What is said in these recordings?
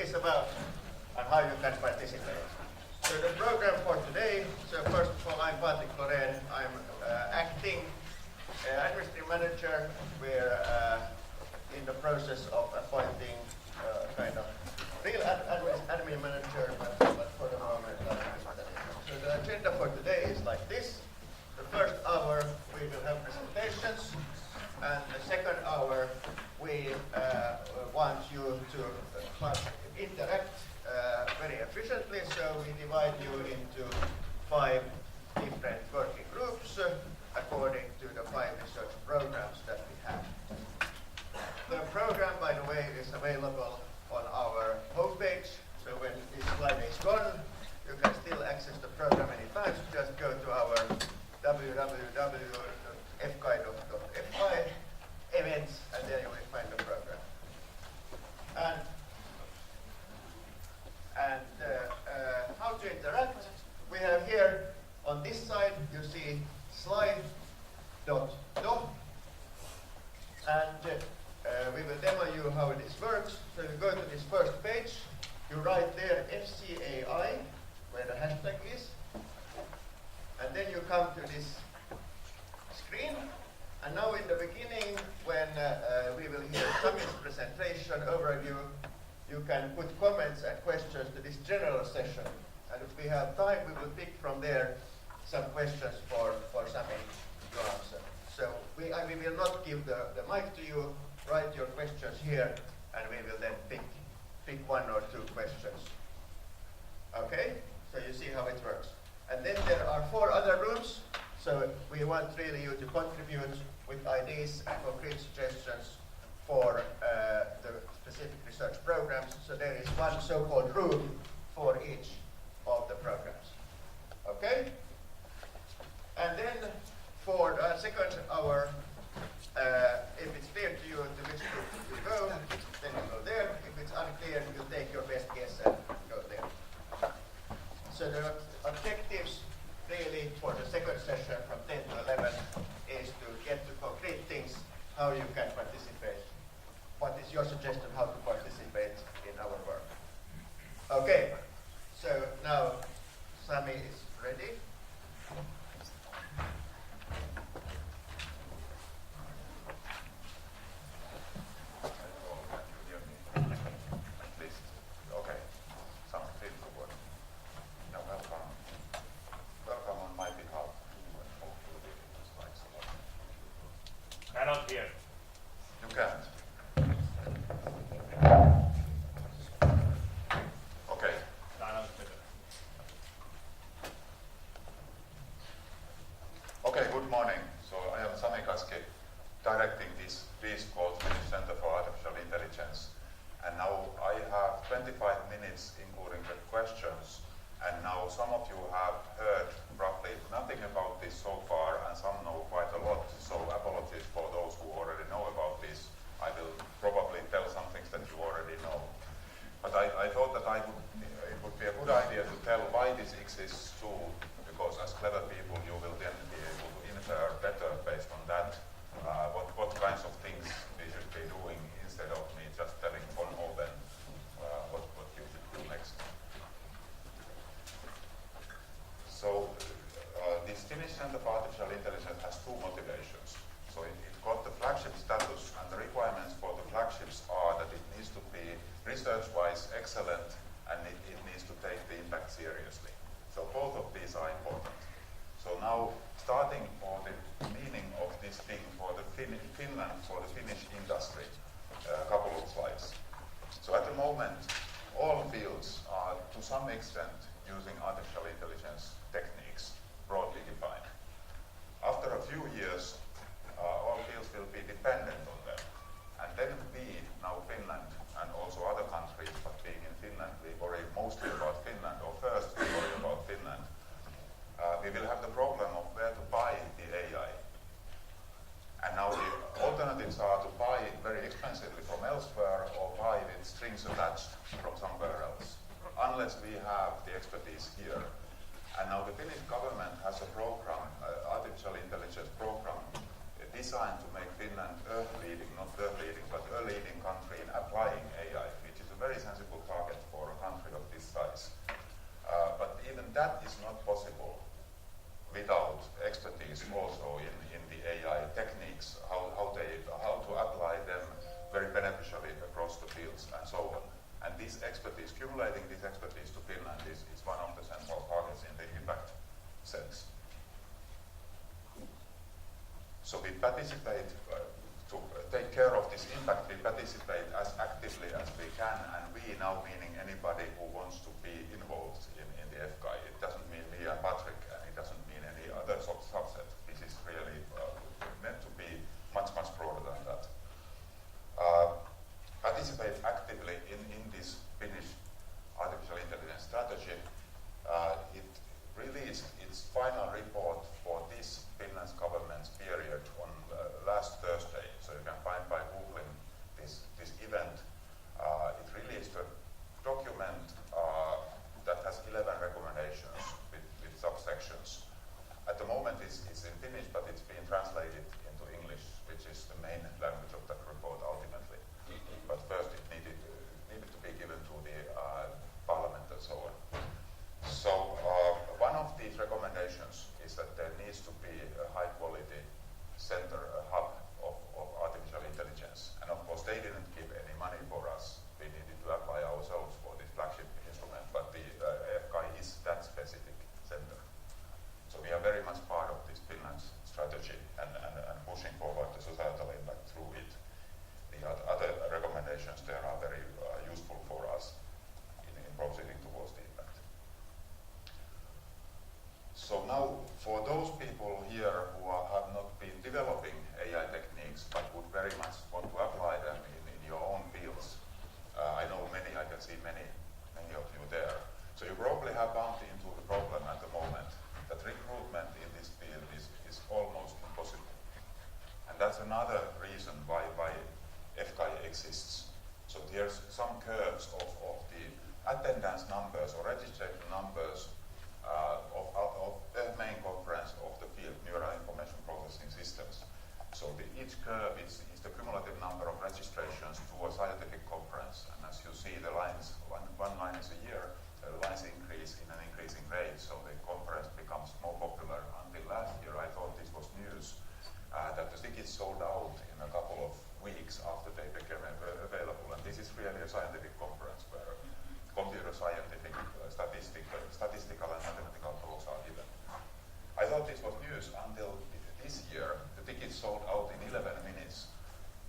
is about and how you can participate. So the program for today, so first of all, I'm Patrick Lorraine. I'm acting administrative manager. We're in the process of appointing kind of real admin manager, but for the moment, so the agenda for today is like this. The first hour, we will have presentations, and the second hour, we want you to interact very efficiently, so we divide you into 5 different working groups according to the 5 research programs that we have. The program, by the way, is available on our homepage, so when this slide is gone, you can still access the program anytime, so just go to our www.fci.fi events, and there you will find the program. And how to interact, we have here on this side, you see slide.do, and we will demo you how this works. So you go to this first page, you write there FCAI, where the hashtag is, and then you come to this screen. And now in the beginning, when we will hear Sami's presentation overview, you can put comments and questions to this general session. And if we have time, we will pick from there some questions for Sami to answer. So we will not give the mic to you. Write your questions here, and we will then pick 1 or 2 questions. Okay? So you see how it works. And then there are 4 other rooms. So we want really you to contribute with ideas and concrete suggestions for the specific research programs. So there is 1 so-called room for each of the programs. Okay? And then for the second hour, if it's clear to you to which group you go, then you go there. If it's unclear, you take your best guess and go there. So the objectives really for the second session from 10 to 11 is to get to concrete things, how you can participate. What is your suggestion how to participate in our work? Okay, so now Sami is ready. Cannot hear. You can't. Okay. Okay, good morning. So I am Sami Kaski, directing this piece called Finnish Center for Artificial Intelligence. And now I have 25 minutes, including the questions. And now some of you have heard roughly nothing about this so far, and some know quite a lot. So apologies for those who already know about this. I will probably tell some things that you already know. But I thought that it would be a good idea to tell why this exists too, because as clever people you will then be able to infer better based on that what kinds of things we should be doing, instead of me just telling von Oben what you should do next. So this Finnish Center for Artificial Intelligence has 2 motivations. So it got the flagship status, and the requirements for the flagships are that it needs to be research-wise excellent, and it needs to take the impact seriously. So both of these are important. So now, starting for the meaning of this thing for the Finland, for the Finnish industry, a couple of slides. So at the moment, all fields are to some extent using artificial intelligence techniques, broadly defined. After a few years, all fields will be dependent on them. And then we, now Finland, and also other countries, but being in Finland, we worry mostly about Finland, or first we worry about Finland. We will have the problem of where to buy the AI. And now the alternatives are to buy it very expensively from elsewhere, or buy with strings attached from somewhere else, unless we have the expertise here. And now the Finnish government has a program, artificial intelligence program, designed to make Finland a leading, not the leading, but a leading country in applying AI, which is a very sensible target. that is not possible without expertise also in the AI techniques, how to apply them very beneficially across the fields and so on. And this expertise, cumulating this expertise to Finland is one of the central targets in the impact sense. So we participate, to take care of this impact, we participate as actively as we can, and we now meaning anybody who wants to be involved in the FCAI. It doesn't mean me and Patrick, and it doesn't mean any other subset. This is really meant to be much, much broader than that. Participate actively in this Finnish artificial intelligence strategy. It released its final report for this Finland's government's period on last Thursday. So you can find by Googling this event. It released a document that has 11 recommendations with subsections. At the moment it's in Finnish, but it's been translated into English, which is the main language of that report ultimately. But first it needed to be given to the parliament and so on. So one of these recommendations is that there needs to be a high quality center, a hub of artificial intelligence. And of course they didn't give any money for us. We needed to apply ourselves for this flagship instrument, but the FCAI is that specific center. So we are very much part of this Finland's strategy and pushing forward the societal impact through it. The other recommendations there are very useful for us in proceeding towards the impact. So now, for those people here who have not been developing AI techniques but would very much want to apply them in your own fields, I know many, I can see many of you there. So you probably have bumped into the problem at the moment that recruitment in this field is almost impossible. And that's another reason why FCAI exists. So there's some curves of the attendance numbers or registration numbers of the main conference of the field, Neural Information Processing Systems. So each curve is the cumulative number of registrations to a scientific conference. And as you see, the lines, one line is a year, the lines increase in an increasing rate, so the conference becomes more popular. Until last year, I thought this was news, that the tickets sold out in a couple of weeks after they became available. And this is really a scientific conference where computer scientific, statistical and mathematical talks are given. I thought this was news until this year. The tickets sold out in 11 minutes.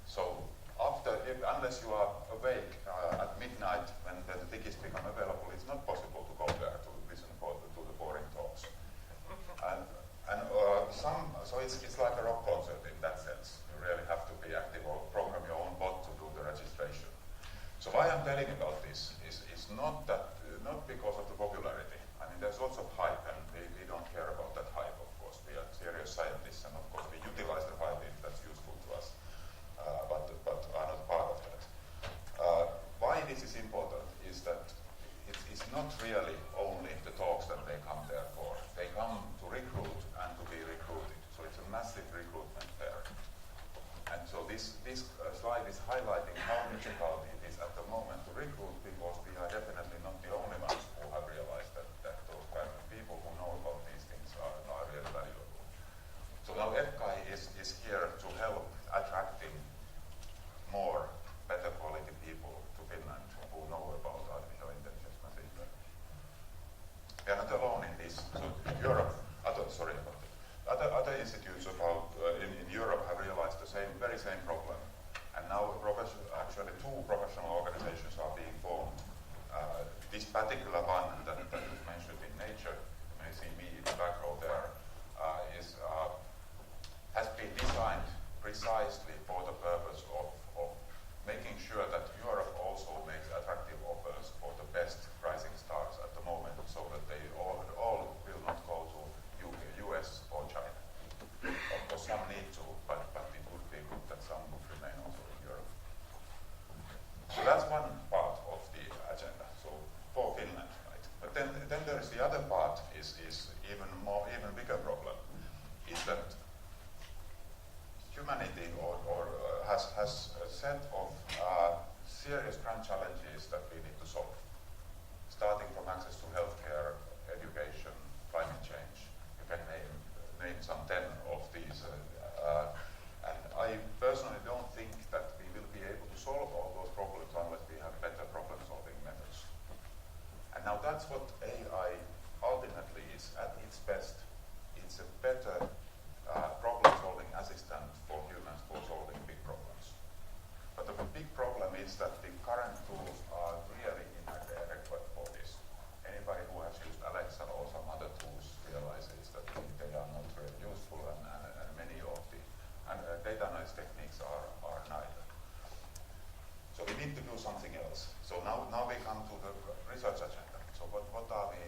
So unless you are awake at midnight when the tickets become available, it's not possible to go there to listen to the boring talks. So it's like a rock concert in that sense. You really have to be active or program your own bot to do the registration. So why I'm telling about this is not because of the popularity. I mean, there's lots of hype, and we don't care about that hype, of course. We are serious scientists, and of course we utilize the hype if that's useful to us, but are not part of that. Why this is important is that it's not really only the talks that they come there for. They come to recruit and to be recruited. So it's a massive recruitment fair. And so this slide is highlighting how difficult it is at the moment to recruit, because we are definitely not the only ones who have realized that those kind of people who know about these things are really valuable. So now FCAI is here to help attracting more better quality people to Finland who know about artificial intelligence machine learning. We are not alone in this. So Europe, other institutes in Europe have realized the very same problem. And now actually two professional organizations are being formed. This particular one that is mentioned in Nature, you may see me in the back row there, has been designed precisely for the purpose of making sure that Europe also makes attractive offers for the best rising stars at the moment, so that they all will not go to UK, US or China. Of course, some need to, but it would be good that some would remain also in Europe. So that's one part of the agenda. So for Finland, right? But then there is the other part is even bigger problem, is that humanity has a set of serious grand challenges that we need to solve, starting from access to healthcare, education, that's what AI ultimately is at its best. It's a better problem-solving assistant for humans for solving big problems. But the big problem is that the current tools are really inadequate for this. Anybody who has used Alexa or some other tools realizes that they are not really useful, and many of the data analysis techniques are neither. So we need to do something else. So now we come to the research agenda. So what are we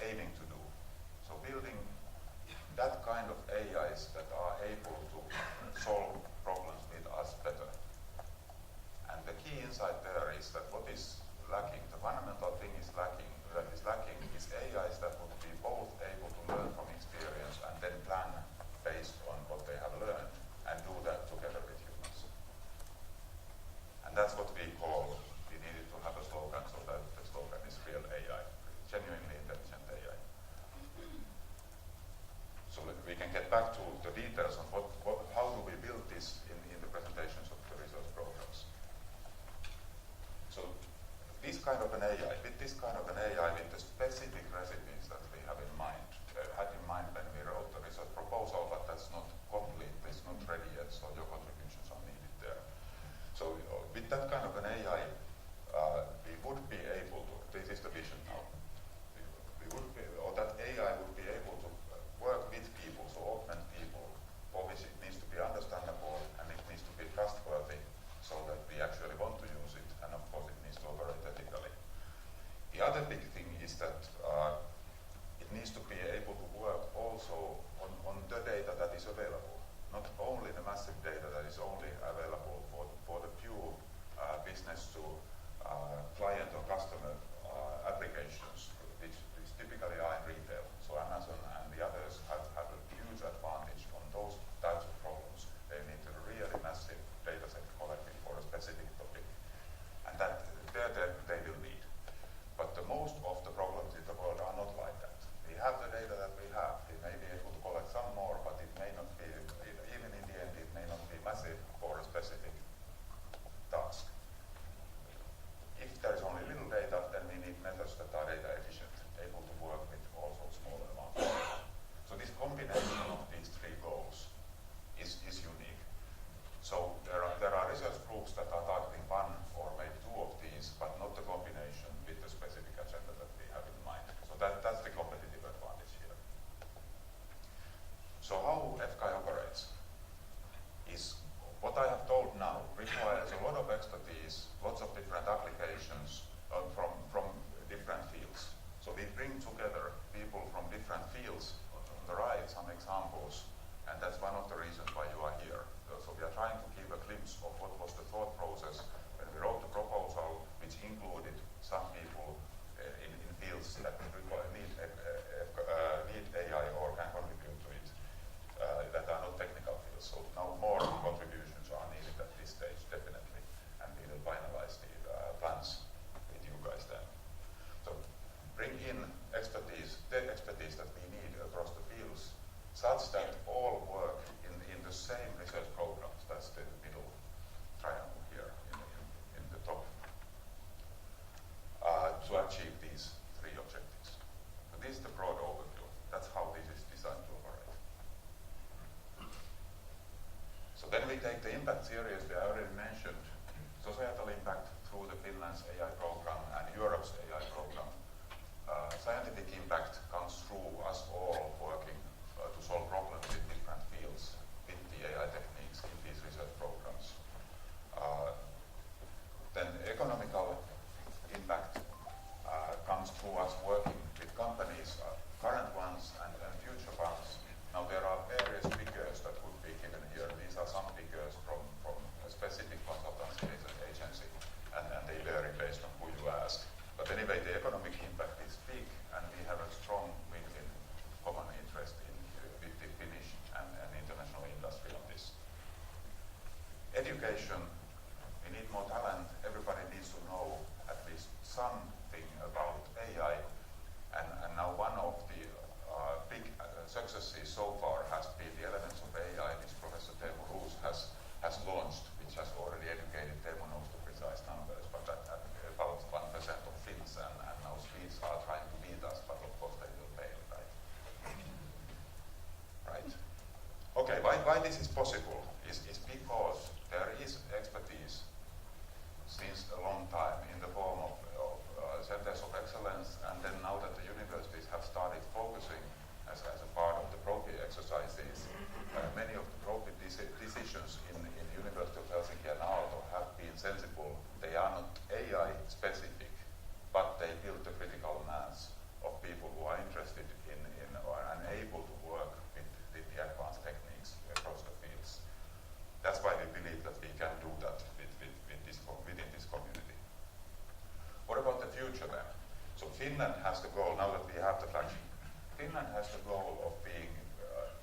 aiming to do? So building that kind of AIs that are able to solve problems with us better. And the key insight there is that what is lacking, the fundamental thing is lacking is AIs that would be both able to learn from experience and then plan based on what they have learned and do that together with humans. And that's what we call, we needed to have a slogan, so that the slogan is real AI, genuinely intelligent AI. So we can get back to the details on how do we build this in the presentations of the research programs. So this kind of an AI, with the specific recipes that we have in mind, had in mind when we wrote the research proposal, but that's not complete, it's not ready yet, so your contributions are needed there. So with that kind of an AI, we would be able to, this is the vision now, that AI would be able to work with people, so augment people. Obviously it needs to be understandable and it needs to be trustworthy so that we actually want to use it, and of course it needs to operate ethically. The other big thing is that it needs to be able to work also on the data that is available, not only the massive data that is only available for the pure business to client or customer applications, which typically are in retail. So Amazon and the others have a huge advantage on those types of problems. They need a really massive data set collected for a specific topic. And that they will need. But the most of the problems in the world are not like that. We have the data that we have. We may be able to collect some more, but it may not be, even in the end, it may not be massive for a specific task. If there is only little data, then we need methods that are data efficient, able to work with also smaller amounts of data. So this combination of these three goals is unique. So there are research groups that are targeting one or maybe two of these, but not the combination with the specific agenda that we have in mind. So that's the competitive advantage here. So how FCAI operates is, what I have told now requires a lot of expertise, lots of different applications from different fields. So we bring together people from different fields. On the right, some examples, and that's one of the reasons why you are here. So we are trying to give a glimpse of what was the thought process when we wrote the proposal, which included some people in fields that need AI or can contribute to it, that are not technical fields. So now more contributions are needed at this stage, definitely, and we will finalize the plans with you guys then. So bring in expertise, the expertise that we need across the fields, such that all work in the same research programs. That's the middle triangle here in the top, to achieve these three objectives. So this is the broad overview. That's how this is designed to operate. So then we take the impact seriously. I already mentioned societal impact through the Finland's AI program and Europe's AI program. Scientific impact comes through us all working to solve problems in different fields with the AI techniques in these research programs. Then economical impact comes through us working with companies, current ones and future ones. Now there are various figures that would be given here. These are some figures from a specific consultancy agency, and they vary based on why this is possible is because there is expertise since a long time in the form of centers of excellence, and then now that the universities have started focusing as a part of the Profi exercises, many of the Profi decisions in University of Helsinki and Aalto have been sensible. They are not AI specific, but they build the critical mass of people who are interested in or able to work with the advanced techniques across the fields. That's why we believe that we can do that within this community. What about the future then? So Finland has the goal, now that we have the flagship, Finland has the goal of being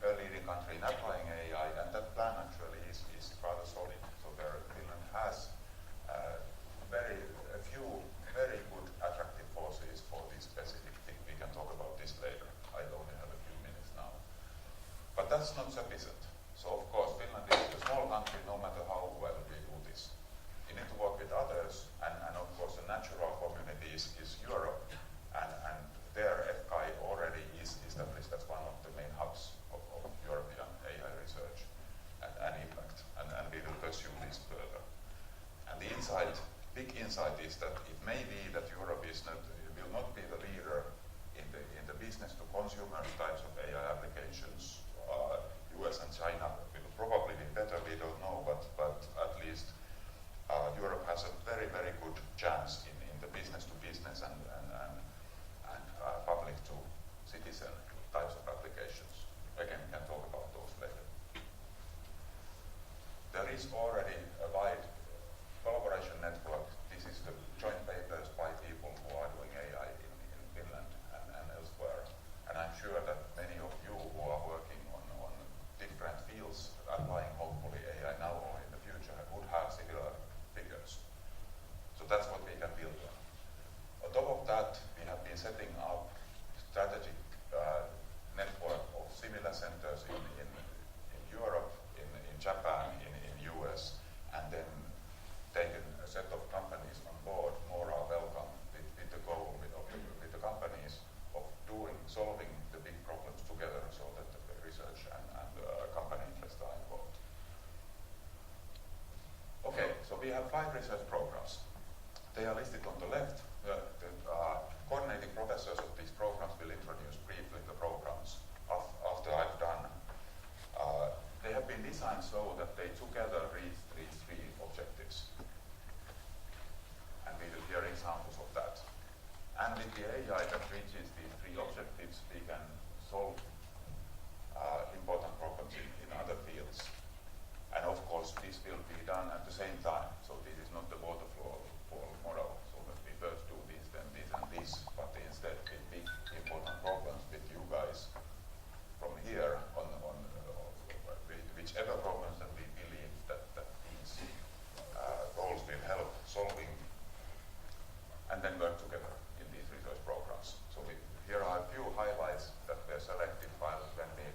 a leading country in applying AI, and that plan actually is rather solid. So Finland has a few very good attractive forces for this specific thing. We can talk about this later. I only have a few minutes now. But that's not sufficient. So of course Finland is a small country, no matter how well we do this. You need to work with others, and of course the natural community is Europe, and there FCAI already is established as one of the main hubs of European AI research and impact, and we will pursue this further. And the big insight is that it may be that Europe will not be the leader in the business to consumer types of AI applications. US and China will probably be better, we don't know, but at least Europe has a very, very good chance in the business to business and public to citizen types of applications. Again, we can talk about those later. There is already a wide collaboration network. This is the joint papers by people who are doing AI in Finland and elsewhere. And I'm sure that many of you who are working on different fields, applying hopefully AI now or in the future, would have similar figures. So that's what we can build on. On top of that, we have been setting up strategic network of similar centers in Europe, in Japan, in US, and then taken a set of companies on board. More are welcome with the goal with the companies of solving the big problems together, so that the research and company interests are involved. Okay, so we have 5 research programs. They are listed on the left. The coordinating professors of these programs will introduce briefly the programs after I've done. They have been designed so that they together reach these 3 objectives. And we will hear examples of that. And with the AI that reaches these 3 objectives, we can solve important problems in other fields. And of course, this will be done at the same time. So this is not the waterfall model. So that we first do this, then this and this, but instead with big important problems with you guys from here on whichever problems that we believe that these goals will help solving, and then work together in these research programs. So here are a few highlights that were selected when we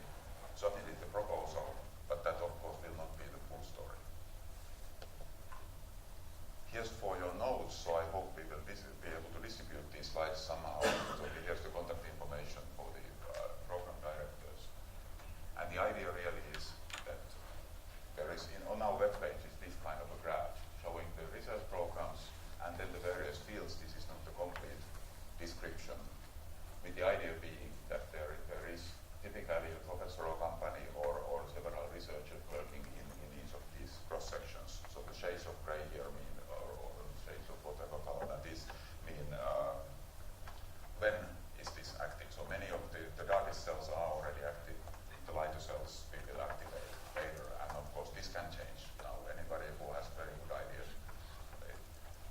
submitted the proposal, but that of course will not be the full story. Here's for your notes, so I hope we will be able to distribute these slides somehow. So here's the contact information for the program directors. And the idea really is that there is, on our webpage, is this kind of a graph showing the research programs and then the various fields. This is not the complete description, with the idea being that there is typically a professor or company or several researchers working in each of these cross sections. So the shades of gray here mean, or shades of whatever color that is, mean when is this active. So many of the darkest cells are already active. The lighter cells we will activate later, and of course this can change. Now anybody who has very good ideas,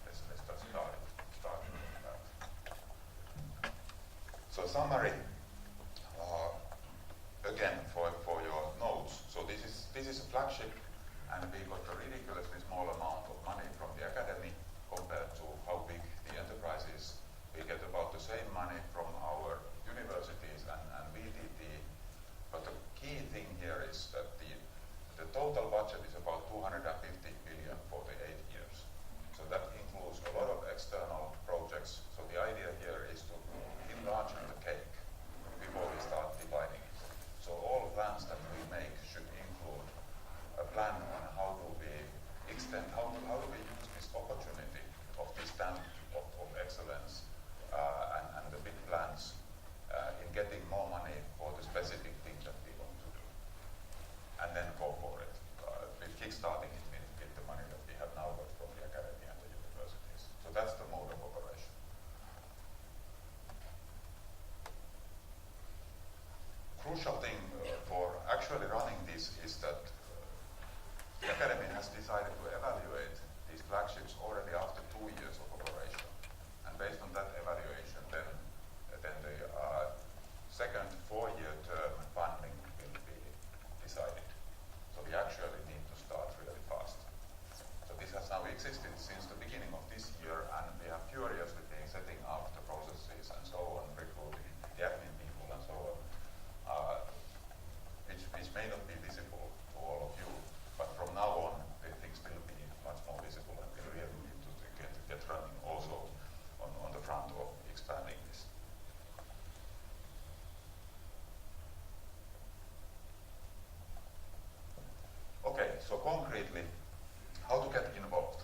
let's just start with that. So summary. Again, for your notes. So this is a flagship, and we got a ridiculously small amount of money from the academy compared to how big the enterprise is. We get about the same money from our universities and VTT, but the key thing here is that the total budget is about 250 billion for the 8 years. So that includes a lot of external projects. So the idea here is to enlarge the cake before we start dividing it. So all plans that we make should include concretely, how to get involved.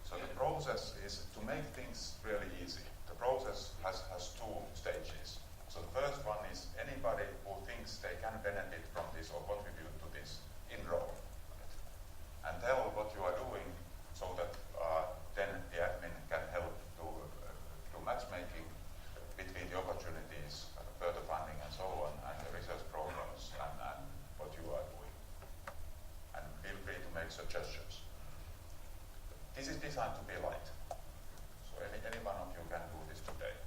So the process is to make things really easy. The process has two stages. So the first one is anybody who thinks they can benefit from this or contribute to this, enroll. And tell what you are doing so that then the admin can help to matchmaking between the opportunities, further funding and so on, and the research programs and what you are doing. And feel free to make suggestions. This is designed to be light. So any one of you can do this today.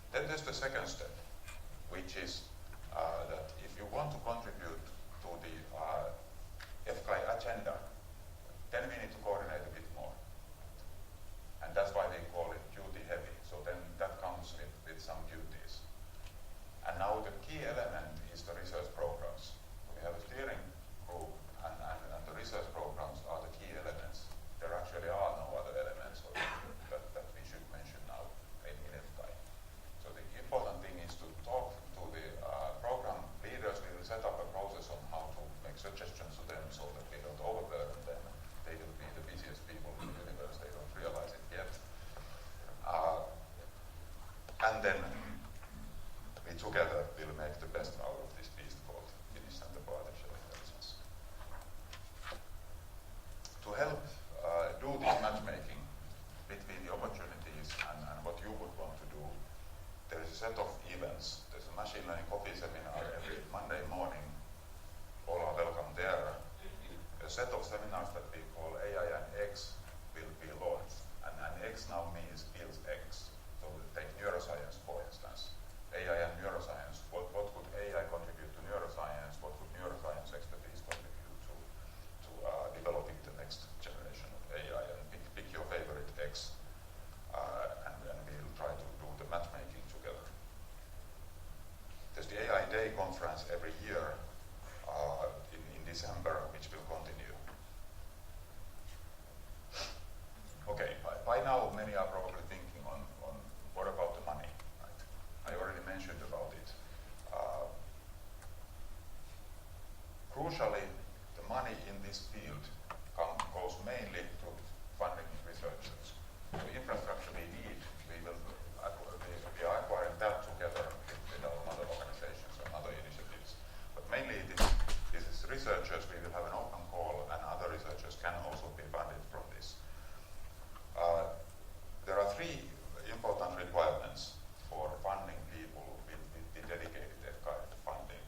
Then there's the second step, which is that if you want to contribute to the FCAI agenda, then we need to coordinate a bit more. And that's why we call it duty heavy. So then that comes with some duties. And now the key element is the research programs. We have a steering group and the research programs are the key elements. There actually are no other elements that we should mention now in FCAI. So the important thing is to talk to the program leaders. We will set up a process on how to make suggestions to them so that we don't overburden them. They will be the busiest people in the universe. They don't realize it yet. And then we together will make the best out of this beast called Finnish Center for Artificial Intelligence. To help do this matchmaking between the opportunities and what you would want to do, there is a set of events. There's a machine learning coffee seminar every Monday morning. All are welcome there. A set of seminars that we call AI and X will be launched. And X now means builds X. So take neuroscience, for instance. AI and neuroscience. What could AI contribute to neuroscience? What could neuroscience expertise contribute to developing the next generation of AI? And pick your favorite X, and we'll try to do the matchmaking together. There's the AI Day conference every year in December, which will continue. Okay, by now many are probably thinking on what about the money, right? I already mentioned about it. Crucially, the money in this field goes mainly to funding researchers. The infrastructure we need, we are acquiring that together with our other organizations and other initiatives. But mainly this is researchers. We will have an open call, and other researchers can also be funded from this. There are three important requirements for funding people with the dedicated FCAI funding.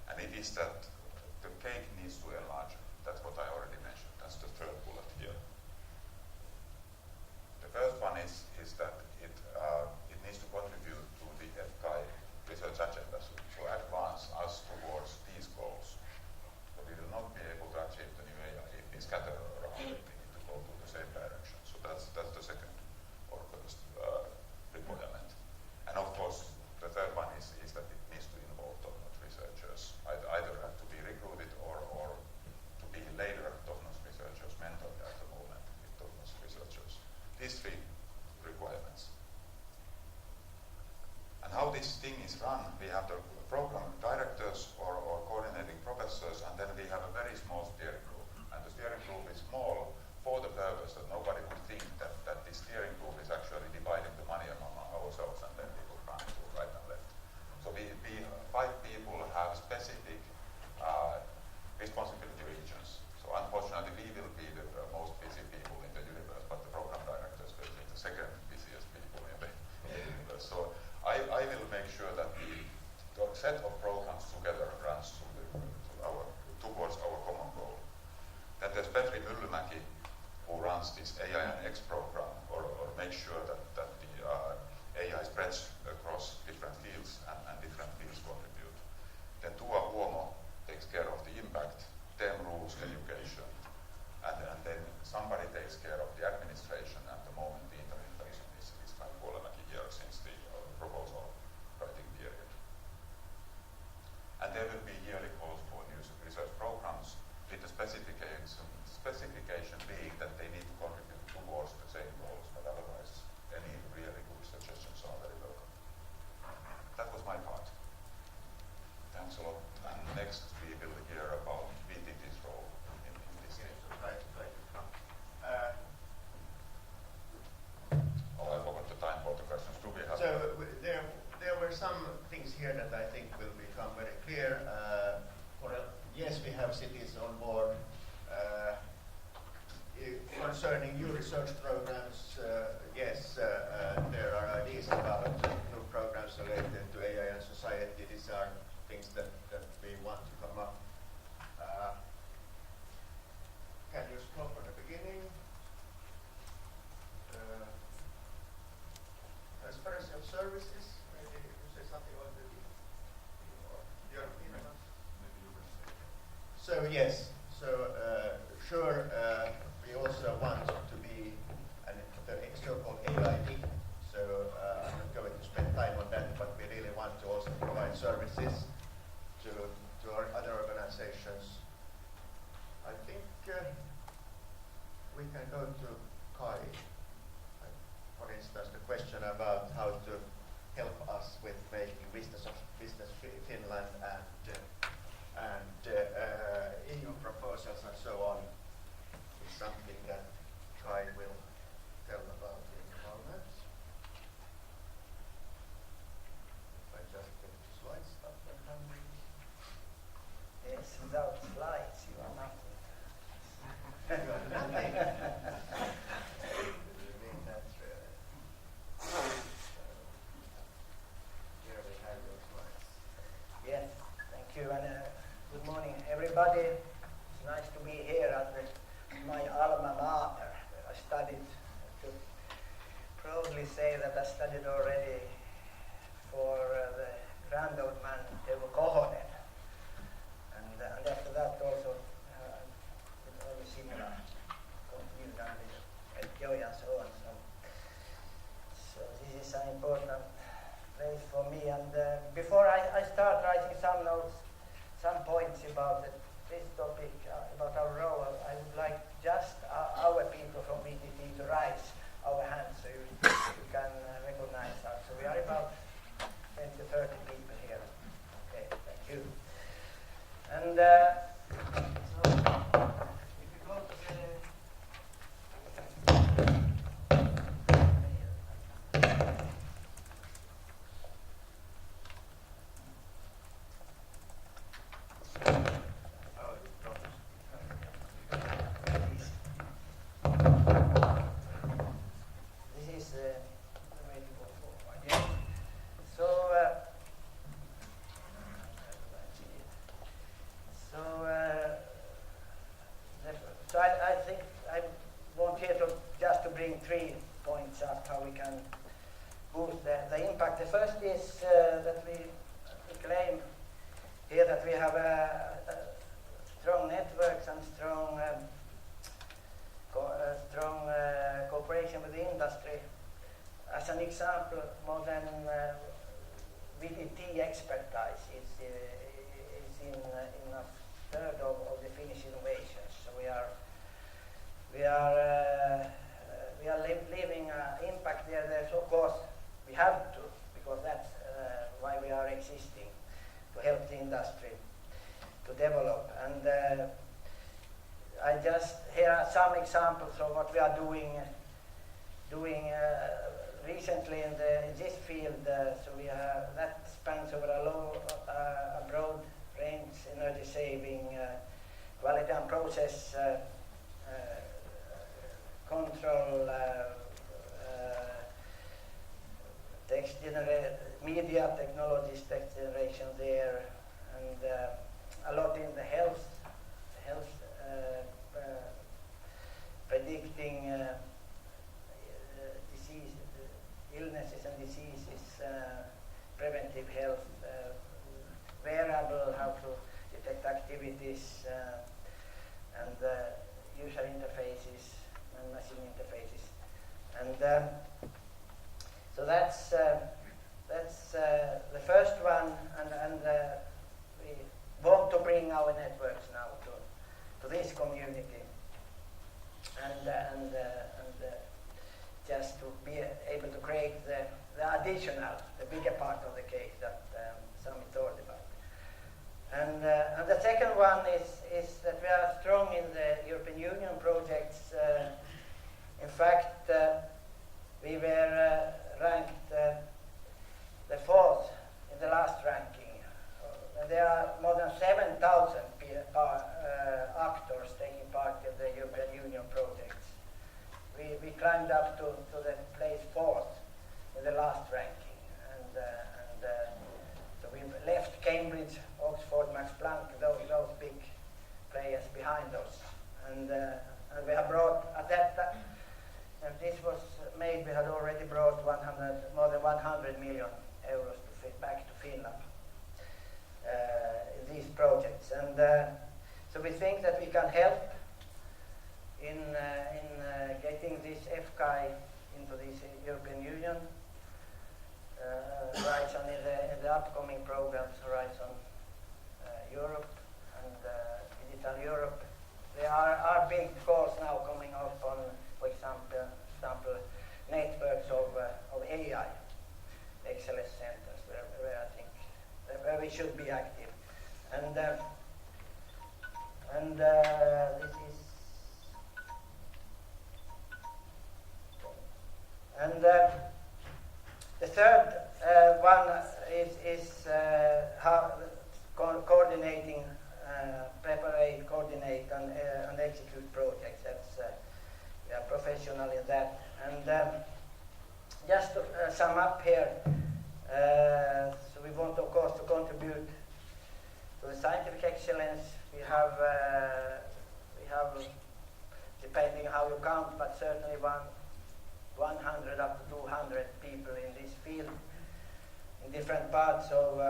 And it is that the cake needs to enlarge. That's what I already mentioned. That's the third bullet here. The first one is that it needs to contribute to the FCAI research agenda, so advance us towards these goals. So we will not be able to achieve the new AI if we scatter around. We need to go to the same direction. So that's the second or first requirement. And of course, the third one is that it needs to involve top-notch researchers. Either have to be recruited or to be later top-notch researchers mentored at the moment with top-notch researchers. These three requirements. And how this thing is run, we have the program directors or coordinating professors, and then we have a very small steering group. And the steering group is small for the purpose that nobody would think that the steering group is actually dividing the money among ourselves and then we will run to right and left. So we 5 people have specific responsibility regions. So unfortunately we will be the most busy people in the universe, but the program directors will be the second busiest people in the universe. So I will make sure that the set of programs together runs towards our common goal. Then there's Petri Myllymäki, who runs this AI and X program, or makes sure that the AI spreads across different fields and different fields contribute. Then Tua Huomo takes care of the impact, TEM rules, education, and then somebody takes care of the administration. At the moment, the interim person is Kai Kuolemäki here since the proposal writing period. And there will be yearly calls for new research programs with the specification being that they need to contribute towards the same goals, but otherwise any really good suggestions are very welcome. That was my part. Thanks a lot. And next we will hear about VTT's role. concerning new research programs, yes, there are ideas about new programs related to AI and society. These are things that we want to come up. Can you scroll from the beginning? Transparency of services. Maybe you say something about the European ones. So yes, sure, we also want to be the so-called AID. So I'm not going to spend time on that, but we really want to also provide services to our other organizations. I think we can go to Kai. For instance, the question about how to help us with making business Finland and EU proposals and so on is something that Kai will tell about in a moment. If I just get the slides up and running. Yes, without slides you are nothing. You mean that really? Here we have your slides. Yes, thank you, and good morning, everybody. It's nice to be here at my alma mater. I studied, to proudly say that I studied already for the grand old man Teuvo Kohonen, and after that also only similar continued at Joy and so on. So this is an important place for me. And before I start writing some notes, some points about this topic, about our role, I would like just our people from VTT to raise our hands so you can recognize us. So we are about 20 to 30 people here. Okay, thank you. And so if you go to this is the way to go forward. Yeah. So I think I want here to just to bring 3 points up how we can boost the impact. The first is that we claim here that we have strong networks and strong cooperation with the industry. As an example, more than VTT expertise is in a third of the Finnish innovations. So we are leaving impact there. There's of course we have to, because that's why we are existing, to help the industry to develop. And here are some examples of what we are doing recently in this field. So we have that spans over a broad range: energy saving, quality and process control, media technologies, text generation there, and a lot in the health predicting illnesses and diseases, preventive health, wearable, how to detect activities, and user interfaces and machine interfaces. And so that's the first one, and we want to bring our networks now to this community, and just to be able to create the additional, the bigger part of the cake that Sami told about. And the second one is that we are strong in the European Union projects. In fact, we were ranked the 4th in the last ranking. There are more than 7,000 actors taking part in the European Union projects. climbed up to the place fourth in the last ranking. So we left Cambridge, Oxford, Max Planck, those big players behind us. And we have brought, at that time, and this was made, we had already brought more than 100 million euros back to Finland in these projects. And so we think that we can help in getting this FCAI into this European Union, Horizon in the upcoming programs, Horizon Europe and Digital Europe. There are big goals now coming up on, for example, networks of AI excellence centers, where I think where we should be active. And this is. And the third one is how coordinating, prepare, coordinate, and execute projects. That's we are professional in that. And just to sum up here, so we want, of course, to contribute to the scientific excellence. We have, depending how you count, but certainly 100 up to 200 people in this field, in different parts of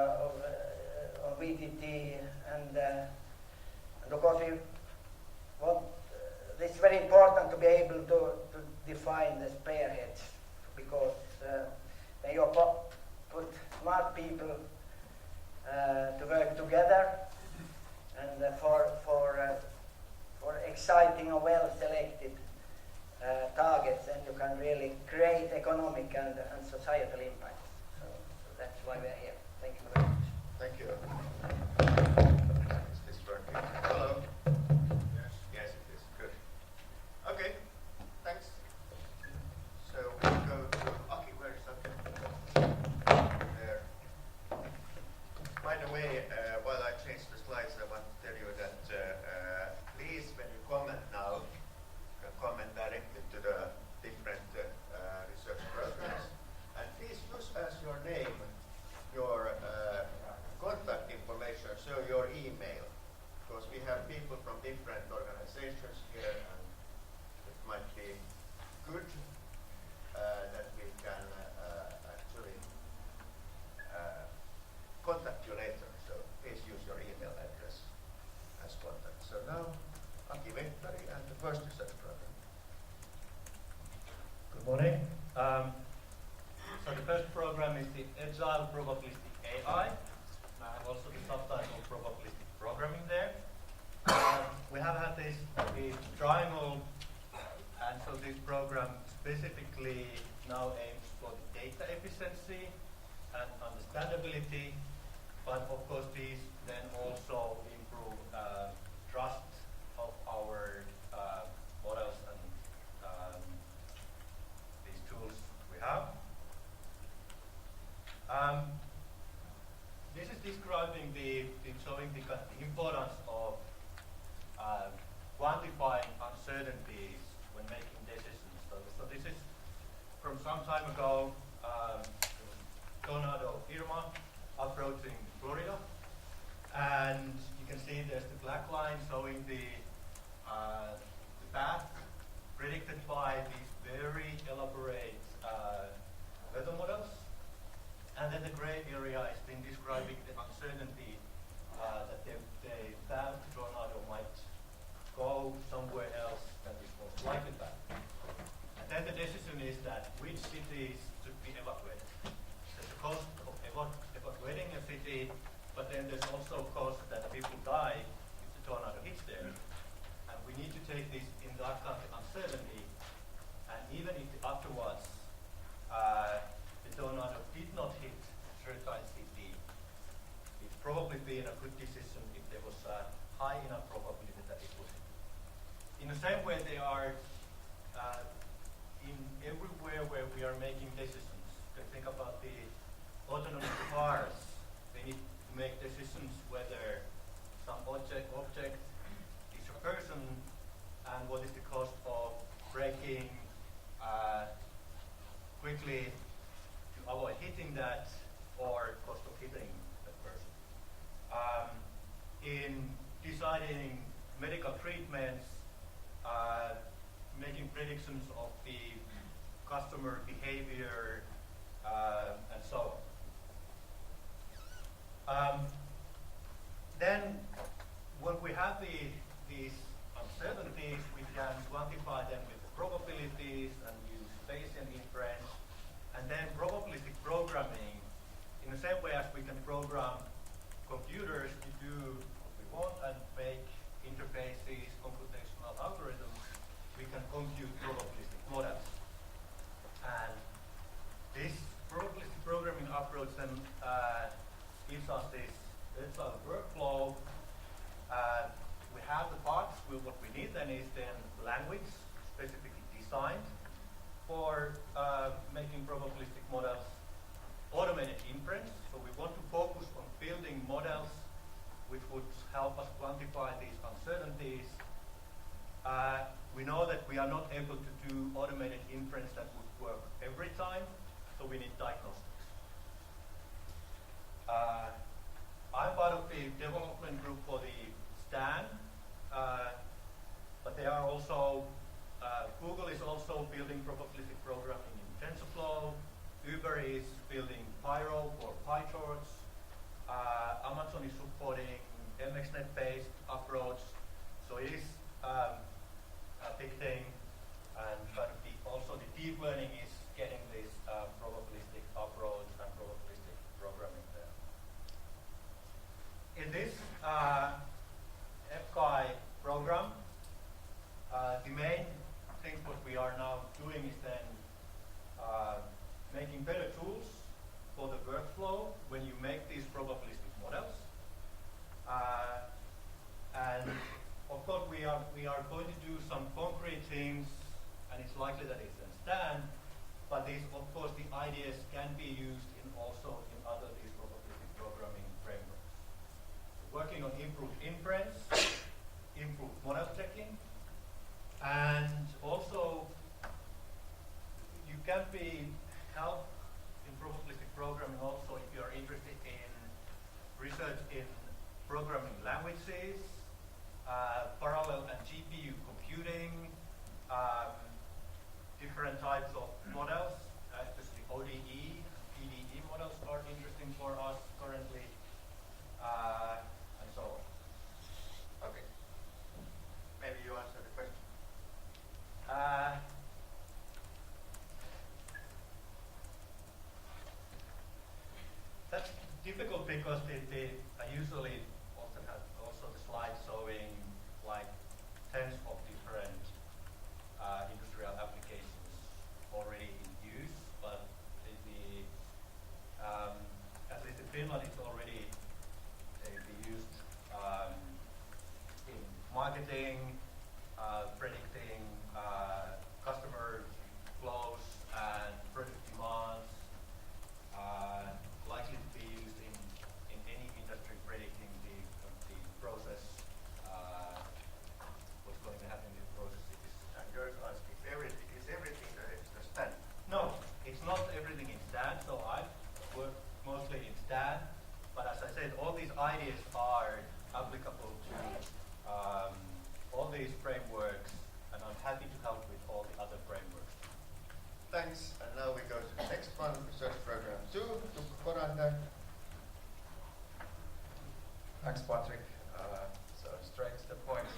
VTT, and of course we want. It's very important to be able to define the spearheads, because when you put smart people to work together, and for exciting and well-selected targets, and you can really create economic and societal impact. So that's why we're here. Thank you very much. Thank you. Is this working? Hello? Yes. Yes, it is. Good. Okay, thanks. So we go to Aki. Where is Aki? There. By the way, while I change the slides, I want to tell you that please, when you comment now, you can comment directly to the different research programs. And please use as your name your contact information, so your email, because we have people from different organizations here, and it might be good that we can actually contact you later. So please use your email address as contact. So now, Aki Vehtari and the first research program. Good morning. So the first program is the Agile Probabilistic AI. I have also the subtitle Probabilistic Programming there. We have had this triangle, and so this program specifically now aims for the data efficiency and understandability, but of course these then also improve trust of our models and these tools we have. This is describing showing the importance of quantifying uncertainties when making decisions. So this is from some time ago, tornado Irma approaching Florida, and you can see there's the black line showing the path predicted by these very elaborate weather models. And then the gray area has been describing the uncertainty that the path tornado might go somewhere else that is most likely path. And then the decision is that which cities should be evacuated. There's a cost of evacuating a city, but then there's also cost that people die if the tornado hits there. And we need to take this into account, the uncertainty, and even if afterwards the tornado did not hit certain city, it's probably been a good decision if there was a high enough probability that it would hit. In the same way, they are in everywhere where we are making decisions. You can think about the autonomous cars. They need to make decisions whether some object is a person, and what is the cost of braking quickly to avoid hitting that or cost of hitting that person. In deciding medical treatments, making predictions of the customer behavior, and so on. Then, when we have these uncertainties, we can quantify them with the probabilities and use Bayesian inference. And then probabilistic programming, in the same way as we can program computers to do what we want and make interfaces, computational algorithms, we can compute probabilistic models. And this probabilistic programming approach then gives us this workflow. We have the parts. What we need then is then language specifically designed for making probabilistic models, automated inference. So we want to focus on building models which would help us quantify these uncertainties. We know that we are not able to do automated inference that would work every time, so we need diagnostics. I'm part of the development group for the STAN, but they are also, Google is also building probabilistic programming in TensorFlow. Uber is building Pyro for PyTorch. Amazon is supporting MXNet-based approach. So it is a big thing, and also the deep learning is getting this probabilistic approach and probabilistic programming there. In this FCAI program, the main thing what we are now doing is then making better tools for the workflow when you make these probabilistic models. And of course we are going to do some concrete things, and it's likely that it's in STAN, but these, of course, the ideas can be used in also in other these probabilistic programming frameworks. Working on improved inference, improved model checking, and also you can be helped in probabilistic programming also if you are interested in research in programming languages, parallel and GPU computing, different types of models, especially ODE, PDE models are interesting for us currently, and so on. Okay. Maybe you answer the question. That's difficult because I usually often have also the slide showing like tens of different industrial applications already in use, but at least in Finland it's already used in marketing, predicting customer flows and product demands, likely to be used in any industry predicting the process, what's going to happen in the processes. And yours asks if everything that is the STAN? No, it's not everything in STAN, so I've worked mostly in STAN, but as I said, all these ideas are applicable to all these frameworks, and I'm happy to help with all the other frameworks. Thanks. And now we go to the next one, Research Program 2, to Korander. Thanks, Patrick. So straight to the point.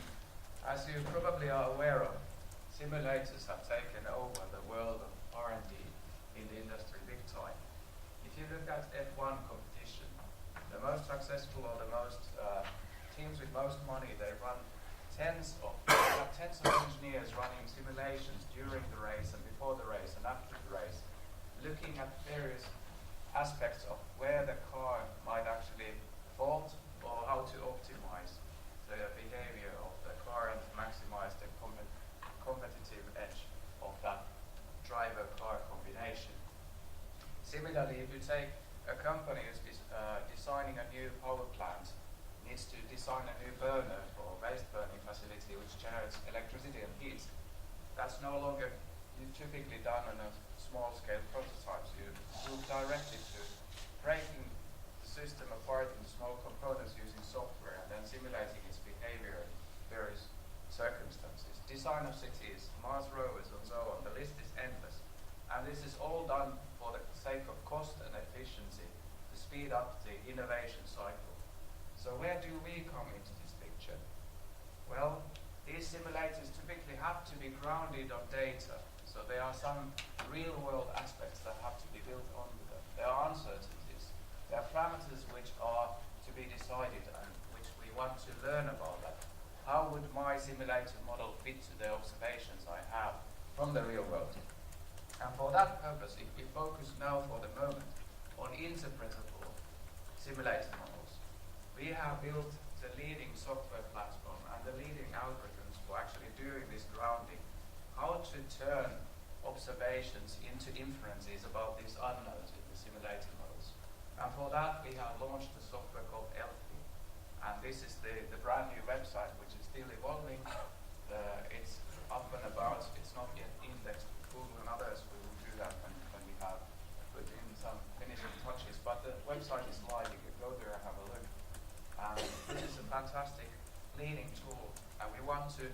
As you probably are aware of, simulators have taken over the world of R&D in the industry big time. If you look at F1 competition, the most successful or the most teams with most money, they run tens of engineers running simulations during the race and before the race and after the race, looking at various aspects of where the car might actually fault or how to optimize the behavior of the car and maximize the competitive edge of that driver-car combination. Similarly, if you take a company who's designing a new power plant, needs to design a new burner for waste burning facility which generates electricity and heat, that's no longer typically done on a small scale prototypes. You move directly to breaking the system apart into small components using software and then simulating its behavior in various circumstances. Design of cities, Mars rovers and so on, the list is endless. And this is all done for the sake of cost and efficiency to speed up the innovation cycle. So where do we come into this picture? Well, these simulators typically have to be grounded on data. So there are some real-world aspects that have to be built onto them. There are uncertainties. There are parameters which are to be decided and which we want to learn about. That. How would my simulator model fit to the observations I have from the real world? And for that purpose, if we focus now for the moment on interpretable simulator models, we have built the leading software platform and the leading algorithms for actually doing this grounding, how to turn observations into inferences about these unknowns in the simulator models. And for that, we have launched a software called ELFI. And this is the brand new website, which is still evolving. It's up and about. It's not yet indexed with Google and others. We will do that when we have put in some finishing touches. But the website is live. You can go there and have a look. And this is a fantastic leading tool. And we want to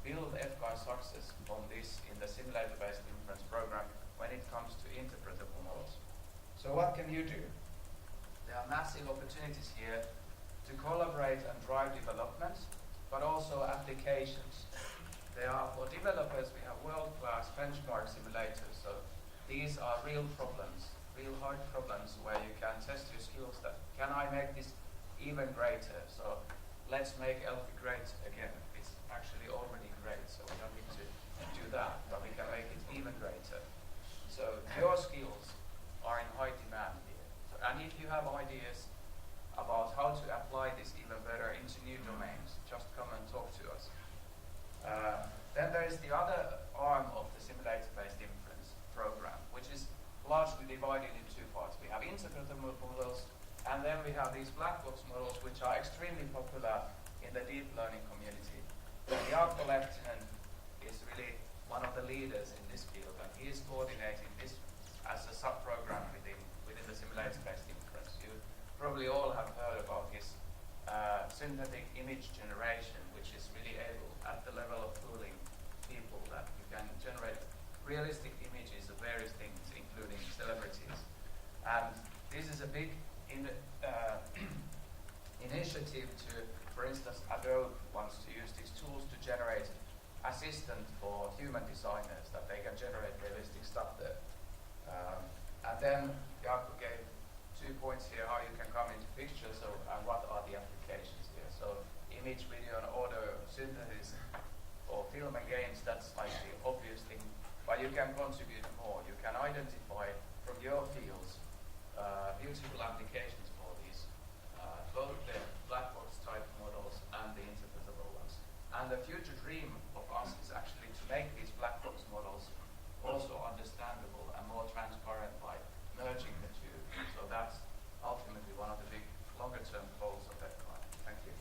build FCAI success on this in the simulator-based inference program when it comes to interpretable models. So what can you do? There are massive opportunities here to collaborate and drive development, but also applications. There are, for developers, we have world-class benchmark simulators. So these are real problems, real hard problems where you can test your skills that, can I make this even greater? So let's make ELFI great again. It's actually already great, so we don't need to do that, but we can make it even greater. So your skills are in high demand here. So, and if you have ideas about how to apply this even better into new domains, just come and talk to us. Then there is the other arm of the simulator-based inference program, which is largely divided in two parts. We have interpretable models, and then we have these black box models, which are extremely popular in the deep learning community. Jaakko Lehtinen is really one of the leaders in this field, and he is coordinating this as a sub-program within the simulator-based inference. You probably all have heard about his synthetic image generation, which is really able, at the level of fooling people, that you can generate realistic images of various things, including celebrities. And this is a big initiative to, for instance, Adobe wants to use these tools to generate assistant for human designers, that they can generate realistic stuff there. And then Jaakko gave 2 points here how you can come into picture, so and what are the applications here. So image, video, and audio synthesis for film and games, that's like the obvious thing, but you can contribute more. You can identify from your fields beautiful applications for these, both the black box type models and the interpretable ones. And the future dream of us is actually to make these black box models also understandable and more transparent by merging the two. So that's ultimately one of the big longer-term goals of FCAI. Thank you.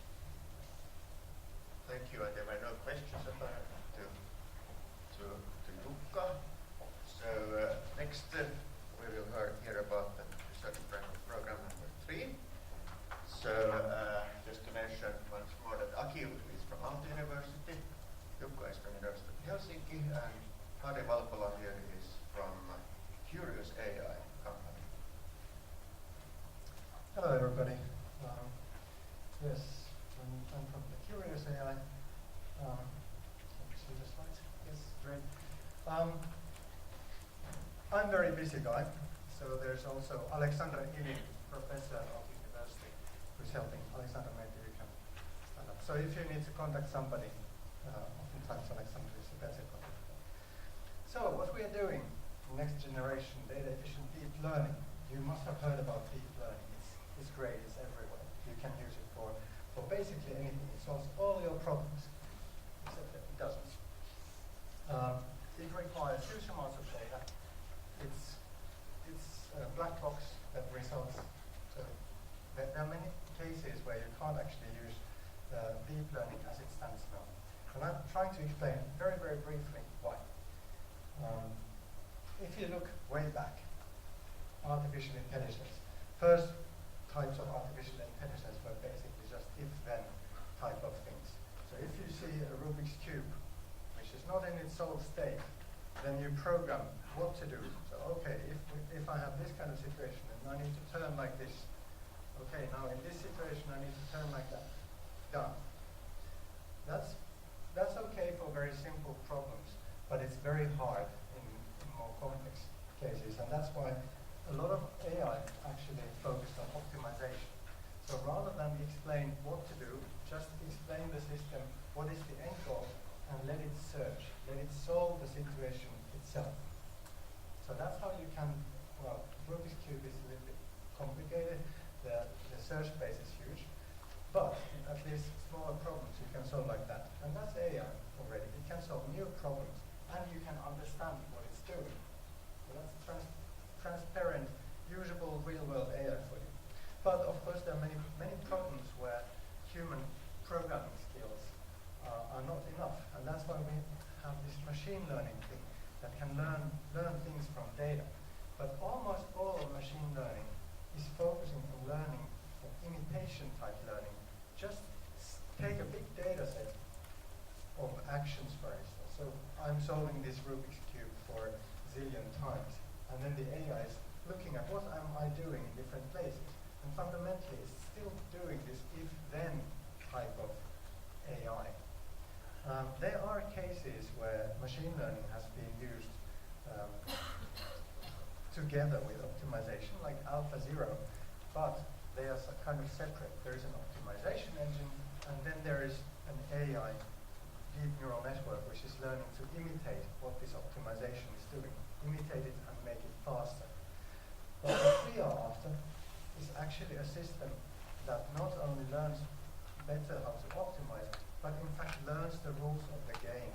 Thank you. And there were no questions about to Jukka. So next we will hear about the research program number 3. So just to mention once more that Aki is from Aalto University, Jukka is from University of Helsinki, and Kari Valpola here is from FCAI company. Hello everybody. Yes, I'm from the FCAI. See the slides? Yes, great. I'm a very busy guy, so there's also Alexandra Ili, professor of university, who's helping. Alexandra, maybe you can stand up. So if you need to contact somebody, oftentimes Alexandra is the better contact. So what we are doing, next generation data efficient deep learning. You must have heard about deep learning. It's great, it's everywhere. You can use it for basically anything. It solves all your problems, except that it doesn't. It requires huge amounts of data. It's a black box that results. So there are many cases where you can't actually use deep learning as it stands now. And I'm trying to explain very, very briefly why. if you look way back, artificial intelligence, first types of artificial intelligence were basically just if-then type of things. So if you see a Rubik's Cube, which is not in its solved state, then you program what to do. So okay, if I have this kind of situation and I need to turn like this, okay, now in this situation I need to turn like that. Done. That's okay for very simple problems, but it's very hard in more complex cases, and that's why a lot of AI actually focused on optimization. So rather than explain what to do, just explain the system, what is the end goal, and let it search, let it solve the situation itself. So that's how you can, well, Rubik's Cube is a little bit complicated, the search space is huge, but at least smaller problems you can solve like that. And that's AI already. It can solve new problems, and you can understand what it's doing. So that's transparent, usable, real-world AI for you. But of course, there are many problems where human programming skills are not enough, and that's why we have this machine learning thing that can learn things from data. But almost all of machine learning is focusing on learning, on imitation type learning. Just take a big data set of actions, for instance. So I'm solving this Rubik's Cube for a zillion times, and then the AI is looking at what am I doing in different places. And fundamentally, it's still doing this if-then type of AI. There are cases where machine learning has been used together with optimization, like AlphaZero, but they are kind of separate. There is an optimization engine, and then there is an AI, deep neural network, which is learning to imitate what this optimization is doing, imitate it and make it faster. But what we are after is actually a system that not only learns better how to optimize, but in fact learns the rules of the game.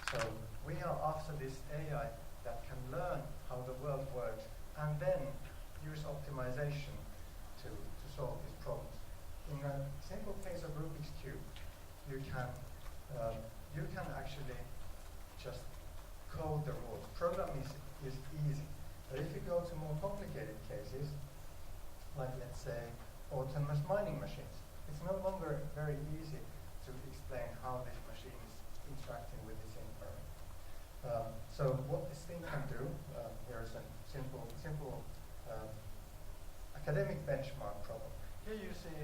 So we are after this AI that can learn how the world works and then use optimization to solve these problems. In a simple case of Rubik's Cube, you can actually just code the rules. Programming is easy. But if you go to more complicated cases, like let's say autonomous mining machines, it's no longer very easy to explain how this machine is interacting with this environment. So what this thing can do, here's a simple academic benchmark problem. Here you see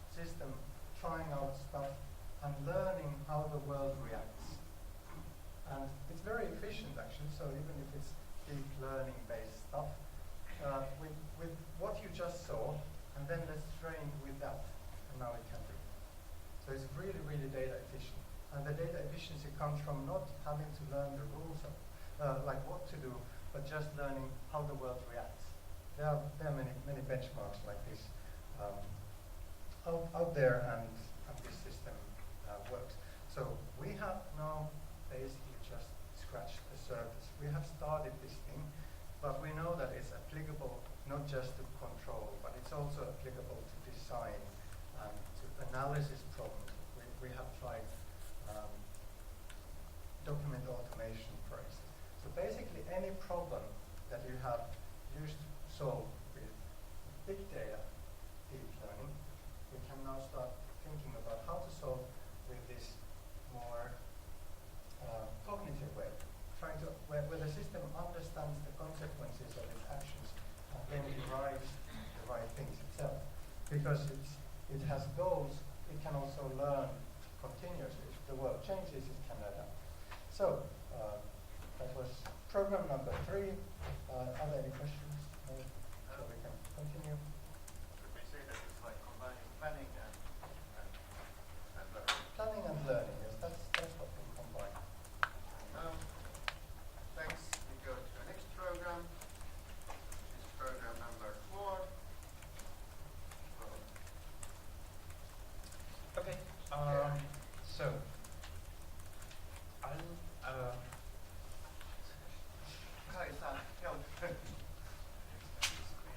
system trying out stuff and learning how the world reacts. And it's very efficient actually, so even if it's deep learning based stuff, with what you just saw, and then let's train with that, and now it can do it. So it's really, really data efficient. And the data efficiency comes from not having to learn the rules of, like what to do, but just learning how the world reacts. There are many benchmarks like this out there, and this system works. So we have now basically just scratched the surface. We have started this thing, but we know that it's applicable not just to control, but it's also applicable to design and to analysis problems. We have tried document automation, for instance. So basically any problem that you have used to solve with big data, deep learning, we can now start thinking about how to solve with this more cognitive way, where the system understands the consequences of its actions and then derives the right things itself. Because it has goals, it can also learn continuously. If the world changes, it can adapt. So that was program number 3. Are there any questions? So we can continue. Could we say that it's like combining planning and learning? Planning and learning, yes, that's what we combine. Now, thanks. We go to the next program, which is program number 4. Okay. So I'll Kaisa, help.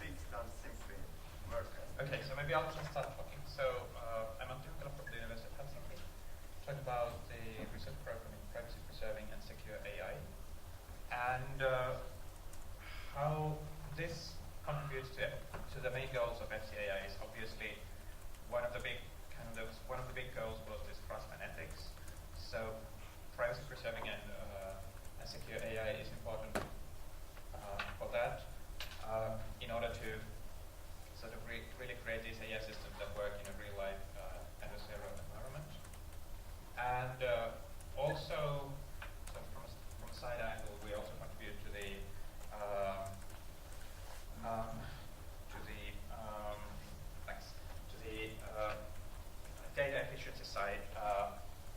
Things don't simply work. Okay, so maybe I'll just start talking. So I'm Antti Hukkila from the University of Helsinki. Talk about the research program in privacy preserving and secure AI. And And how this contributes to the main goals of FCAI is obviously one of the big goals was this trust and ethics. So privacy preserving and secure AI is important for that in order to sort of really create these AI systems that work in a real life adversarial environment. And also, so from a side angle, we also contribute to the data efficiency side.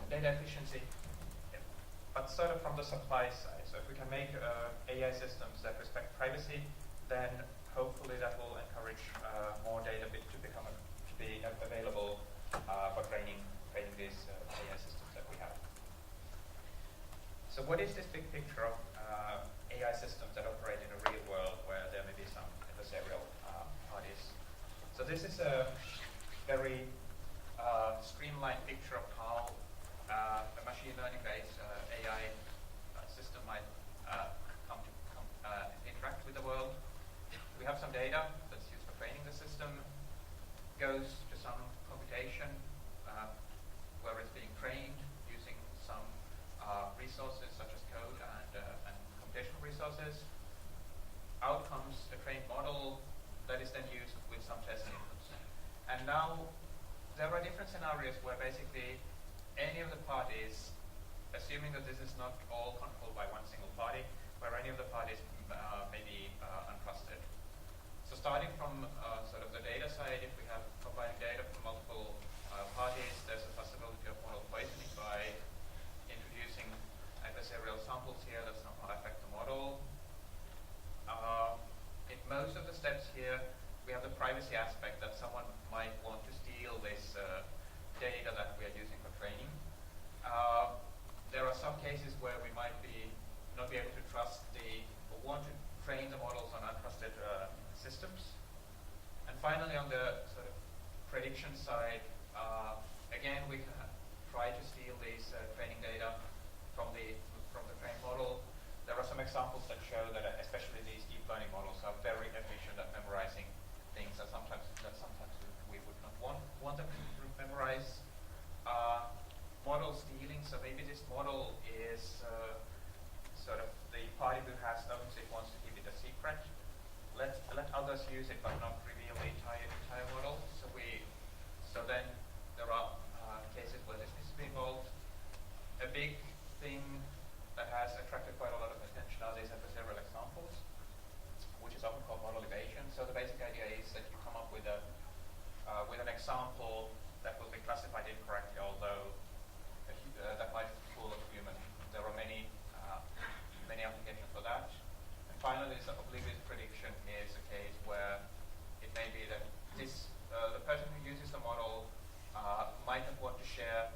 Data efficiency, but sort of from the supply side. So if we can make AI systems that respect privacy, then hopefully that will encourage more data to be available for training these AI systems that we have. So what is this big picture of AI systems that operate in a real world where there may be some adversarial parties? So this is a very streamlined picture of how a machine learning-based AI system might interact with the world. We have some data that's used for training the system, goes to some computation where it's being trained using some resources such as code and computational resources. Out comes a trained model that is then used with some test inputs. And now there are different scenarios where basically any of the parties, assuming that this is not all controlled by one single party, where any of the parties may be untrusted. So starting from sort of the data side, if we have combining data from multiple parties, there's a possibility of model poisoning by introducing adversarial samples here that somehow affect the model. In most of the steps here, we have the privacy aspect that someone might want to steal this data that we are using for training. There are some cases where we might not be able to trust or want to train the models on untrusted systems. And finally, on the sort of prediction side, again, we can try to steal these training data from the trained model. There are some examples that show that especially these deep learning models are very efficient at memorizing things that sometimes we would not want them to memorize. Model stealing, so maybe this model is sort of the party who owns it wants to keep it a secret. Let others use it but not reveal the entire model. So then there are cases where this needs to be involved. A big thing that has attracted quite a lot of attention are these adversarial examples, which is often called model evasion. So the basic idea is that you come up with an example that will be classified incorrectly, although that might fool a human. There are many applications for that. And finally, this oblivious prediction is a case where it may be that the person who uses the model might not want to share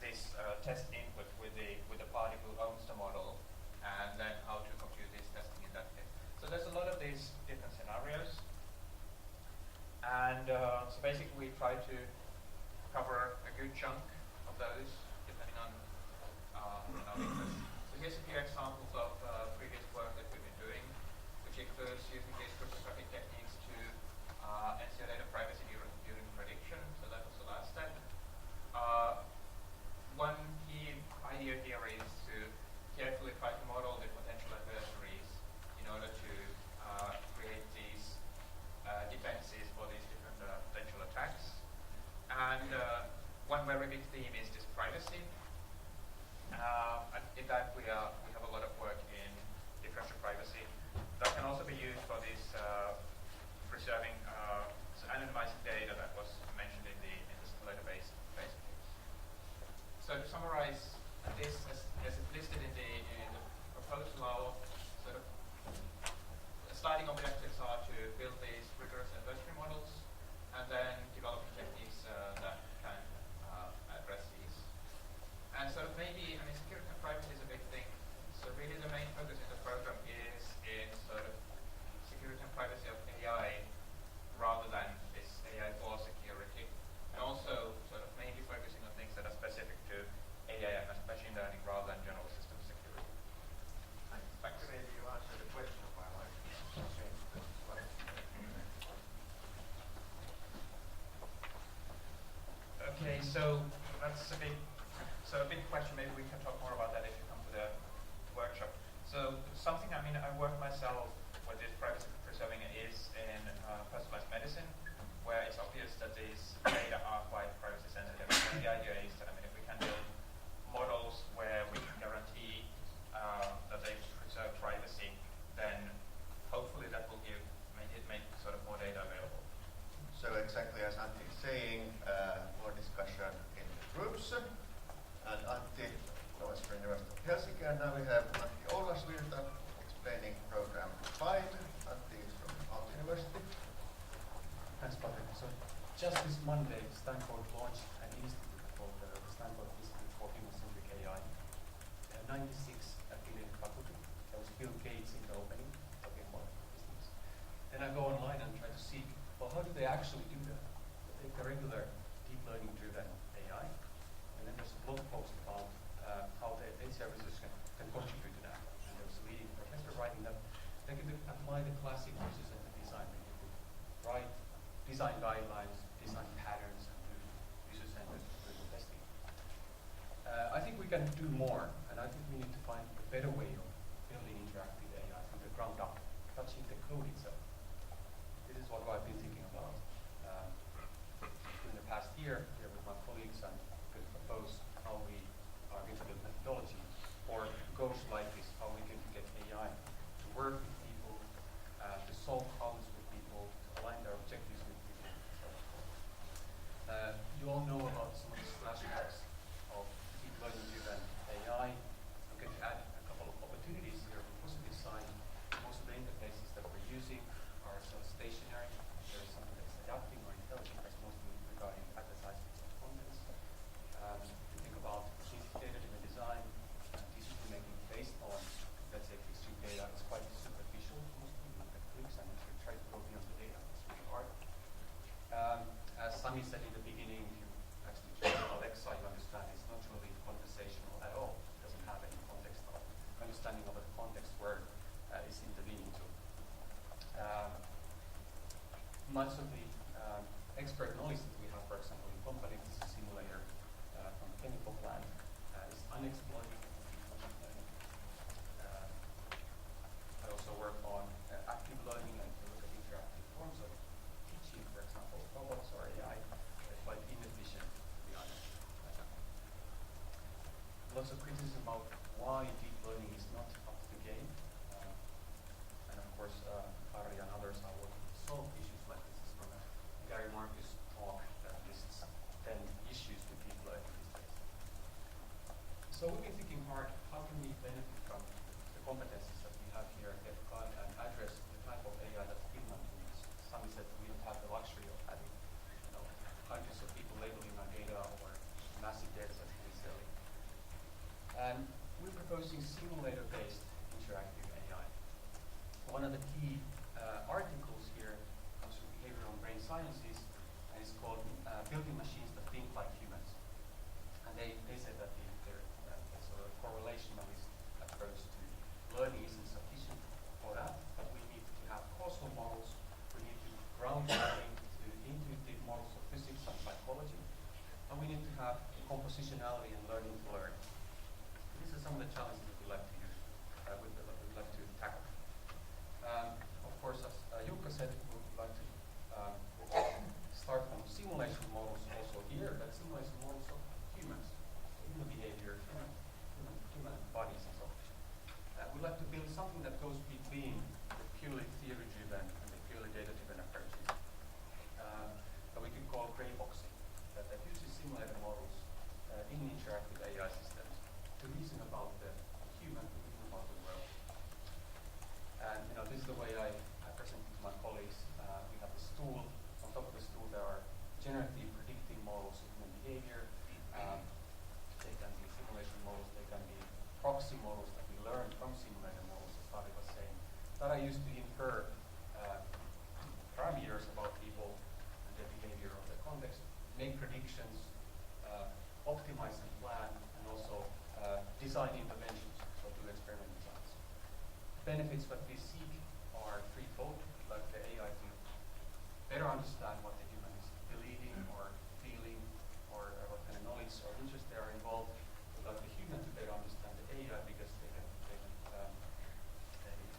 this test input with the party who owns the model, and then how to compute this testing in that case. So there's a lot of these different scenarios, and so basically we try to cover a good chunk of those depending on our interest. So here's a few examples of previous work that we've been doing, which includes using these cryptographic techniques to ensure data privacy during prediction. So that was the last step. One key idea here is to carefully try to model the potential adversaries in order to create these defenses for these different potential attacks. And one very big theme is this privacy. And in that we have a lot of work So that's a big question. Maybe we can talk more about that if you come to the workshop. So something, I work myself with this privacy preserving is in personalized medicine, where it's obvious that these data are quite privacy sensitive. And the idea is that, if we can build models where we can guarantee that they preserve privacy, then hopefully that will make sort of more data available. So exactly as Antti is saying, more discussion in the groups. And Antti was from University of Helsinki, and now we have Antti Oulasvirta explaining program 5. Antti is from Aalto University. Thanks, Patrick. So just this Monday, Stanford launched an institute called the Stanford Institute for Human-Centric AI. 96 affiliated faculty. There was Bill Gates in the opening, talking about business. Then I go online and try to see, well, how do they actually do that? They take a regular deep learning-driven AI, and then there's a blog post about how the HCI research can contribute to that. And there was a leading professor writing that they can apply the classic user-centered design. They can write design guidelines, design patterns, and do user-centered testing. I think we can do more, and I think we need to find a better way of building interactive AI from the ground up, touching the code itself. This is what I've been thinking about in the past year here with my colleagues, and going to propose how we are going to build methodology or goals like this, how we can get AI to work with people, to solve problems with people, to align their objectives with people. You all know about some of the flashbacks of deep learning-driven AI. I'm going to add a couple of opportunities here. On the positive side, most of the interfaces that we're using are sort of stationary. There is something that's adapting or intelligent, that's mostly regarding advertisements and contents. To think about data-driven design, decision-making based on, let's say, extreme data is quite superficial. Mostly look at clicks and actually try to go beyond the data. It's really hard. As Sami said in the beginning, if you actually check Alexa, you understand it's not really conversational at all. It doesn't have any context or understanding of the context where it's intervening to. Much of the expert knowledge that we have, for example, in companies, this is a simulator from a chemical plant, is unexploited. I also work on active learning and to look at interactive forms of teaching, for example, robots or AI. They're quite inefficient, to be honest. Lots of criticism about why deep learning is not up to the game. And of course, Ari and others are working to solve issues like this. This is from a Gary Marcus talk that lists 10 issues with deep learning these days. So we've been thinking hard, how can we benefit from the competencies that we have here at FCAI and address the type of AI that Finland needs. Sami said we don't have the luxury of having hundreds of people labeling our data or massive data sets necessarily. And we're proposing simulator-based interactive AI. One of the key articles here comes from Behavioral and Brain Sciences, and it's called Building Machines That Think Like Humans. And they said that their sort of correlationalist approach to learning isn't sufficient for that, but we need to have causal models, we need to ground learning to intuitive models of physics and psychology, and we need to have compositionality and learning to learn. These are some of the challenges that we like to use, we'd like to tackle. Of course, as Jukka said, we would like to start from simulation models also here, but simulation models of humans, human behavior, human bodies and so on. We'd like to build something that goes between the purely theory-driven and the purely data-driven approaches. That we could call gray boxing, that uses simulated models in interactive AI systems to reason about the human, to reason about the world. And this is the way I present it to my colleagues. We have the stool. On top of the stool, there are generative predicting models of human behavior. They can be simulation models. They can be proxy models that we learn from simulated models, as Tari was saying, that I used to infer parameters about people and their behavior of the context, make predictions, optimize and plan, and also design interventions, so do experiment designs. Benefits that we seek are threefold. We'd like the AI to better understand what the human is believing or feeling or what kind of science or interest they are involved, would like the human to better understand the AI because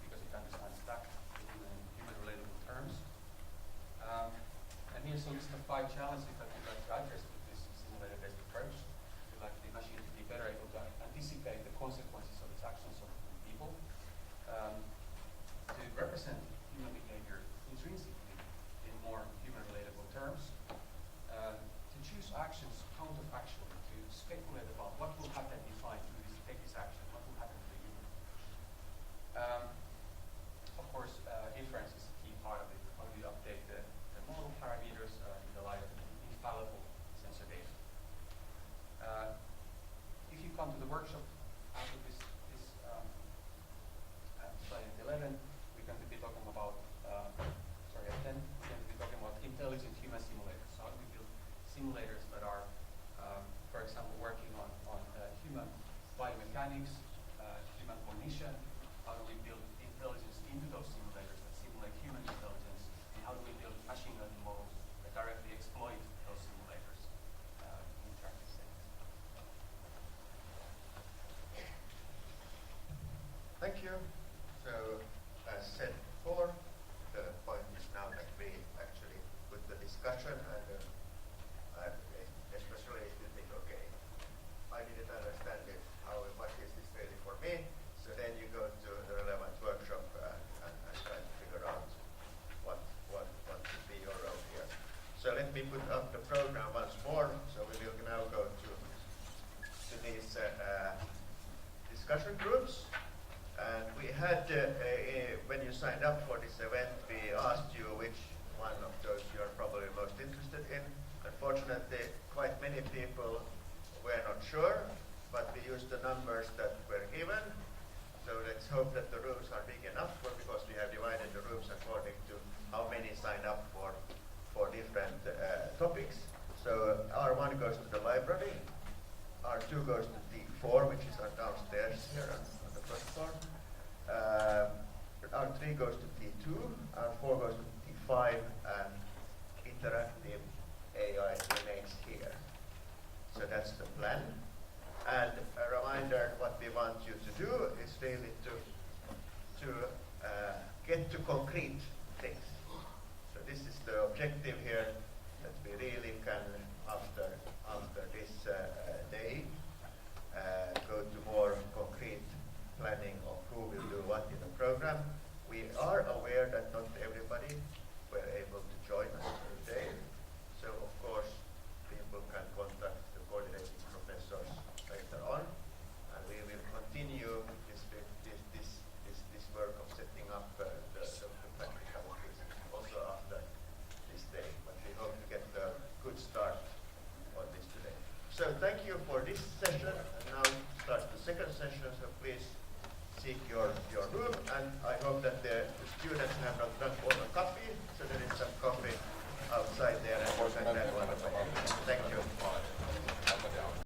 because it understands that in human relatable terms. And here's a list of 5 challenges that we'd like to address with this simulator-based approach. We'd like the machine to be better able to anticipate the consequences of its actions on people, to represent human behavior intrinsically in more human relatable terms, to choose actions counterfactually, to speculate about what will happen if I take this action, what will happen to the human. Of course, inference is a key part of it. How do you update the model parameters in the light of infallible sensor data? If you come to the workshop after this slide 11, we're going to be talking about, at 10, we're going to be talking about intelligent human simulators. So how do we build simulators that are, for example, working on human biomechanics, human cognition? How do we build intelligence into those simulators that simulate human intelligence? And how do we build machine learning models that directly exploit those simulators in practice settings? Thank you. So, as said before, the point is now that we actually put the discussion and especially if you think, okay, I didn't understand it, what is this really for me? So then you go to the relevant workshop and try to figure out what should be your role here. So let me put up the program once more. So we will now go to these discussion groups. And we had, when you signed up for this event, we asked you which one of those you are probably most interested in. Unfortunately, quite many people were not sure, but we used the numbers that were given. So let's hope that the rooms are big enough, because we have divided the rooms according to how many signed up for different topics. So R1 goes to the library, R2 goes to D4, which is downstairs here on the first floor. R3 goes to T2, R4 goes to T5, and interactive AI remains here. So that's the plan. And a reminder, what we want you to do is really to get to concrete things. So this is the objective here, that we really can, after this day, go to more concrete planning of who will do what in the program. We are aware that not everybody were able to join us today. So of course, people can contact the coordinating professors later on, and we will continue this work of setting up the practicalities also after this day. But we hope to get a good start on this today. So thank you for this session, and now starts the second session. So please seek your room, and I hope that the students have not done all